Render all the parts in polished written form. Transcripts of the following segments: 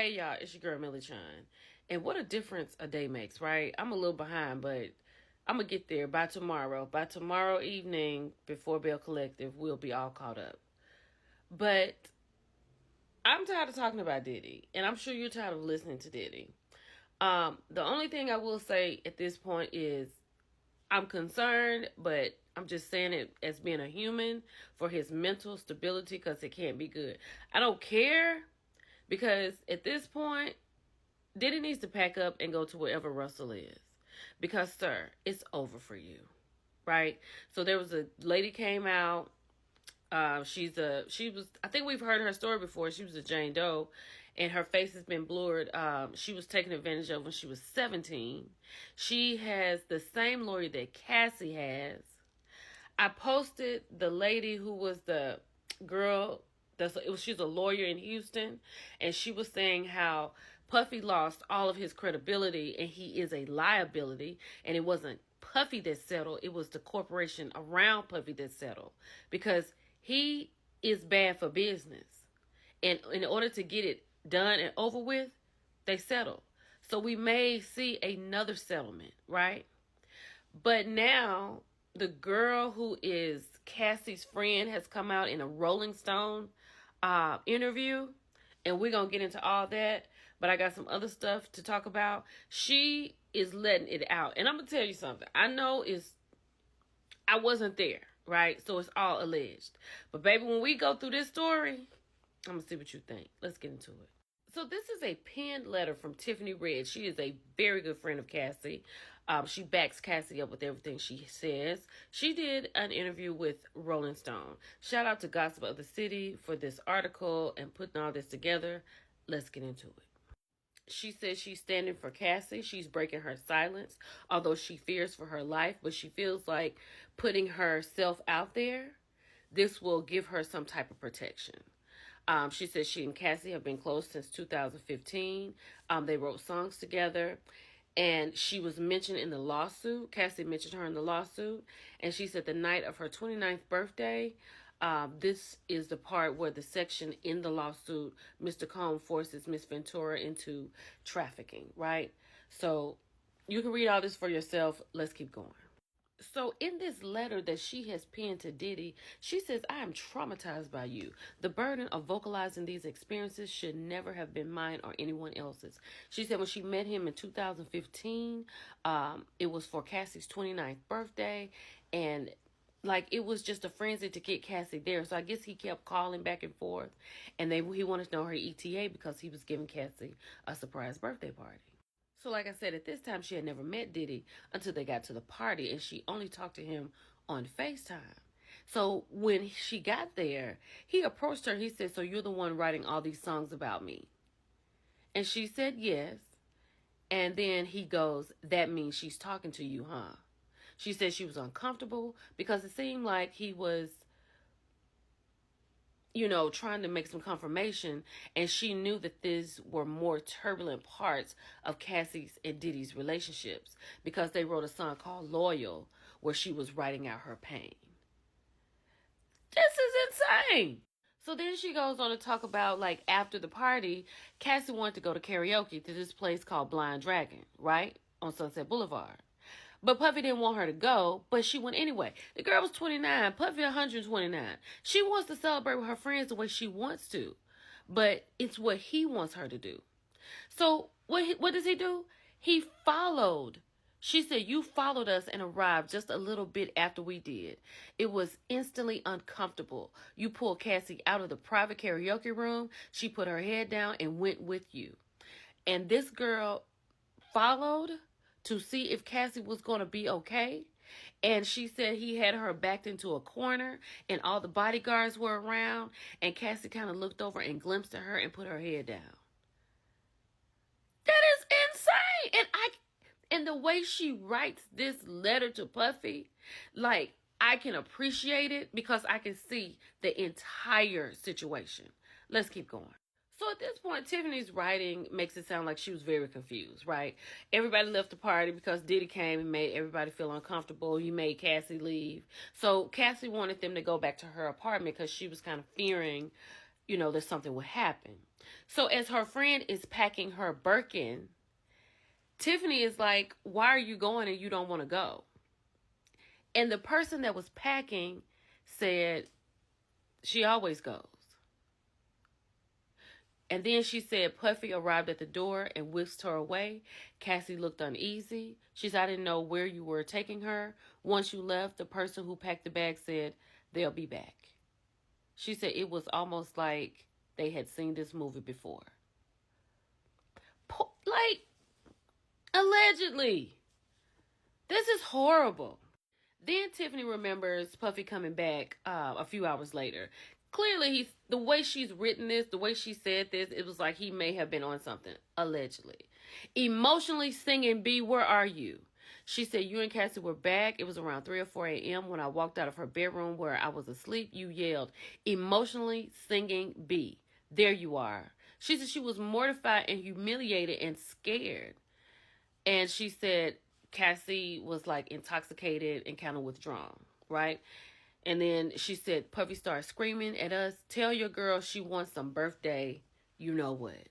Hey y'all, it's your girl Millie Chun. And what a difference a day makes, right? I'm a little behind, but I'm gonna get there by tomorrow. By tomorrow evening, before Bell Collective, we'll be all caught up. But I'm tired of talking about Diddy, and I'm sure you're tired of listening to Diddy. The only thing I will say at this point is I'm concerned, but I'm just saying it as being a human for his mental stability because it can't be good. I don't care because at this point, Diddy needs to pack up and go to wherever Russell is. Because, sir, it's over for you. Right? So there was a lady came out. She was, I think we've heard her story before. She was a Jane Doe and her face has been blurred. She was taken advantage of when she was 17. She has the same lawyer that Cassie has. I posted the lady who was the girl. She's a lawyer in Houston, and she was saying how Puffy lost all of his credibility, and he is a liability. And it wasn't Puffy that settled; it was the corporation around Puffy that settled because he is bad for business. And in order to get it done and over with, they settled. So we may see another settlement, right? But now the girl who is Cassie's friend has come out in a Rolling Stone interview, and we're going to get into all that. But I got some other stuff to talk about. She is letting it out. And I'm going to tell you something. I know I wasn't there, right? So it's all alleged. But baby, when we go through this story, I'm going to see what you think. Let's get into it. So this is a pinned letter from Tiffany Red. She is a very good friend of Cassie. She backs Cassie up with everything she says. She did an interview with Rolling Stone. Shout out to Gossip of the City for this article and putting all this together. Let's get into it. She says she's standing for Cassie. She's breaking her silence, although she fears for her life, but she feels like putting herself out there, this will give her some type of protection. She says she and Cassie have been close since 2015. They wrote songs together. And she was mentioned in the lawsuit. Cassie mentioned her in the lawsuit. And she said the night of her 29th birthday, this is the part where the section in the lawsuit, Mr. Combs forces Miss Ventura into trafficking, right? So you can read all this for yourself. Let's keep going. So in this letter that she has penned to Diddy, she says, I am traumatized by you. The burden of vocalizing these experiences should never have been mine or anyone else's. She said when she met him in 2015, it was for Cassie's 29th birthday. And like it was just a frenzy to get Cassie there. So I guess he kept calling back and forth. And he wanted to know her ETA because he was giving Cassie a surprise birthday party. So like I said, at this time, she had never met Diddy until they got to the party, and she only talked to him on FaceTime. So when she got there, he approached her. He said, so you're the one writing all these songs about me? And she said, yes. And then he goes, that means she's talking to you, huh? She said she was uncomfortable because it seemed like he was trying to make some confirmation, and she knew that these were more turbulent parts of Cassie's and Diddy's relationships because they wrote a song called Loyal where she was writing out her pain. This is insane. So then she goes on to talk about, like, after the party, Cassie wanted to go to karaoke to this place called Blind Dragon, right? On Sunset Boulevard. But Puffy didn't want her to go, but she went anyway. The girl was 29, Puffy 129. She wants to celebrate with her friends the way she wants to, but it's what he wants her to do. So what does he do? He followed. She said, you followed us and arrived just a little bit after we did. It was instantly uncomfortable. You pulled Cassie out of the private karaoke room. She put her head down and went with you. And this girl followed to see if Cassie was going to be okay. And she said he had her backed into a corner and all the bodyguards were around. And Cassie kind of looked over and glimpsed at her and put her head down. That is insane. And the way she writes this letter to Puffy, like, I can appreciate it because I can see the entire situation. Let's keep going. So at this point, Tiffany's writing makes it sound like she was very confused, right? Everybody left the party because Diddy came and made everybody feel uncomfortable. He made Cassie leave. So Cassie wanted them to go back to her apartment because she was kind of fearing, that something would happen. So as her friend is packing her Birkin, Tiffany is like, why are you going and you don't want to go? And the person that was packing said, she always goes. And then she said Puffy arrived at the door and whisked her away. Cassie looked uneasy. She said, I didn't know where you were taking her. Once you left, the person who packed the bag said, they'll be back. She said it was almost like they had seen this movie before. Like, allegedly. This is horrible. Then Tiffany remembers Puffy coming back a few hours later. Clearly, the way she's written this, the way she said this, it was like he may have been on something, allegedly. Emotionally singing, B, where are you? She said, you and Cassie were back. It was around 3 or 4 a.m. when I walked out of her bedroom where I was asleep. You yelled, emotionally singing, B, there you are. She said she was mortified and humiliated and scared. And she said Cassie was like intoxicated and kind of withdrawn, right? And then she said, Puffy started screaming at us. Tell your girl she wants some birthday, you know what.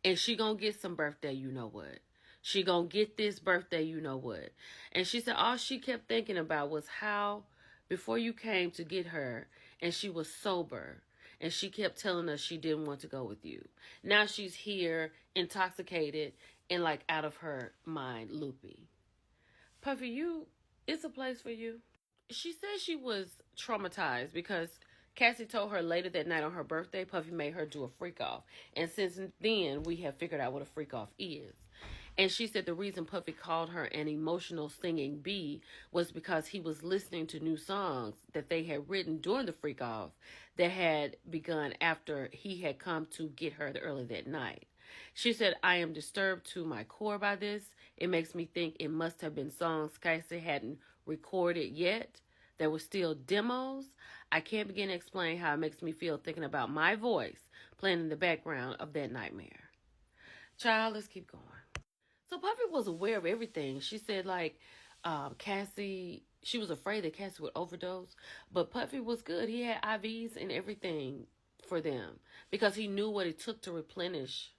And she gonna get some birthday, you know what. She gonna get this birthday, you know what. And she said all she kept thinking about was how, before you came to get her, and she was sober, and she kept telling us she didn't want to go with you. Now she's here, intoxicated, and like out of her mind, loopy. Puffy, it's a place for you. She said she was traumatized because Cassie told her later that night on her birthday, Puffy made her do a freak off. And since then, we have figured out what a freak off is. And she said the reason Puffy called her an emotional singing bee was because he was listening to new songs that they had written during the freak off that had begun after he had come to get her early that night. She said, I am disturbed to my core by this. It makes me think it must have been songs Cassie hadn't recorded yet. There were still demos. I can't begin to explain how it makes me feel thinking about my voice playing in the background of that nightmare. Child, let's keep going. So Puffy was aware of everything. She said, like, Cassie, she was afraid that Cassie would overdose, but Puffy was good. He had IVs and everything for them because he knew what it took to replenish,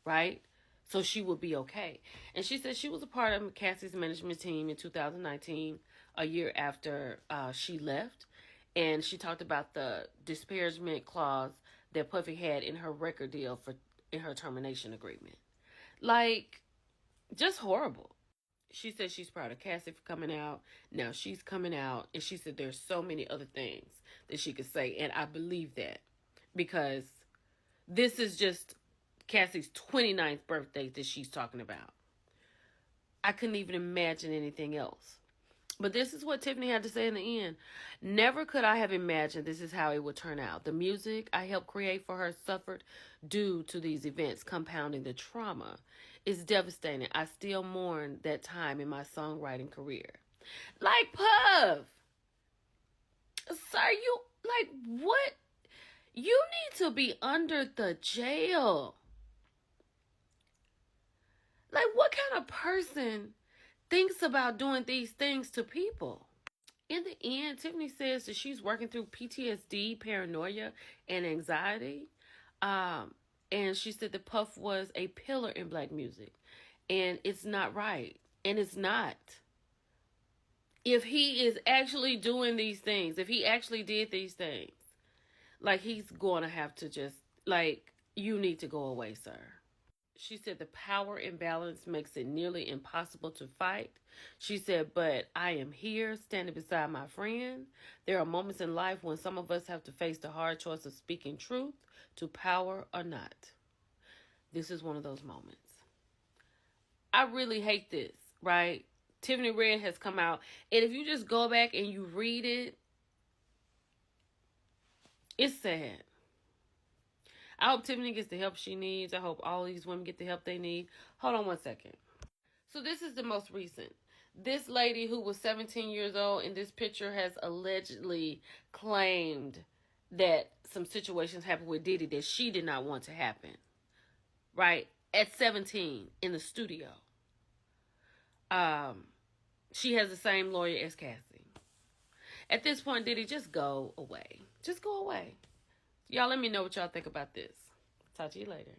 right? So she would be okay. And she said she was a part of Cassie's management team in 2019, a year after she left. And she talked about the disparagement clause that Puffy had in her record deal in her termination agreement. Like, just horrible. She said she's proud of Cassie for coming out. Now she's coming out. And she said there's so many other things that she could say. And I believe that. Because this is just Cassie's 29th birthday that she's talking about. I couldn't even imagine anything else. But this is what Tiffany had to say in the end. Never could I have imagined this is how it would turn out. The music I helped create for her suffered due to these events, compounding the trauma. It's devastating. I still mourn that time in my songwriting career. Like, Puff, sir, what? You need to be under the jail. Like, what kind of person thinks about doing these things to people? In the end, Tiffany says that she's working through PTSD, paranoia, and anxiety. And she said that Puff was a pillar in black music. And it's not right. And it's not. If he is actually doing these things, if he actually did these things, like, he's going to have to just, like, you need to go away, sir. She said the power imbalance makes it nearly impossible to fight. She said, but I am here standing beside my friend. There are moments in life when some of us have to face the hard choice of speaking truth to power or not. This is one of those moments. I really hate this, right? Tiffany Red has come out. And if you just go back and you read it, it's sad. I hope Tiffany gets the help she needs. I hope all these women get the help they need. Hold on one second. So this is the most recent. This lady who was 17 years old in this picture has allegedly claimed that some situations happened with Diddy that she did not want to happen. Right? At 17 in the studio. She has the same lawyer as Cassie. At this point, Diddy, just go away. Just go away. Y'all let me know what y'all think about this. Talk to you later.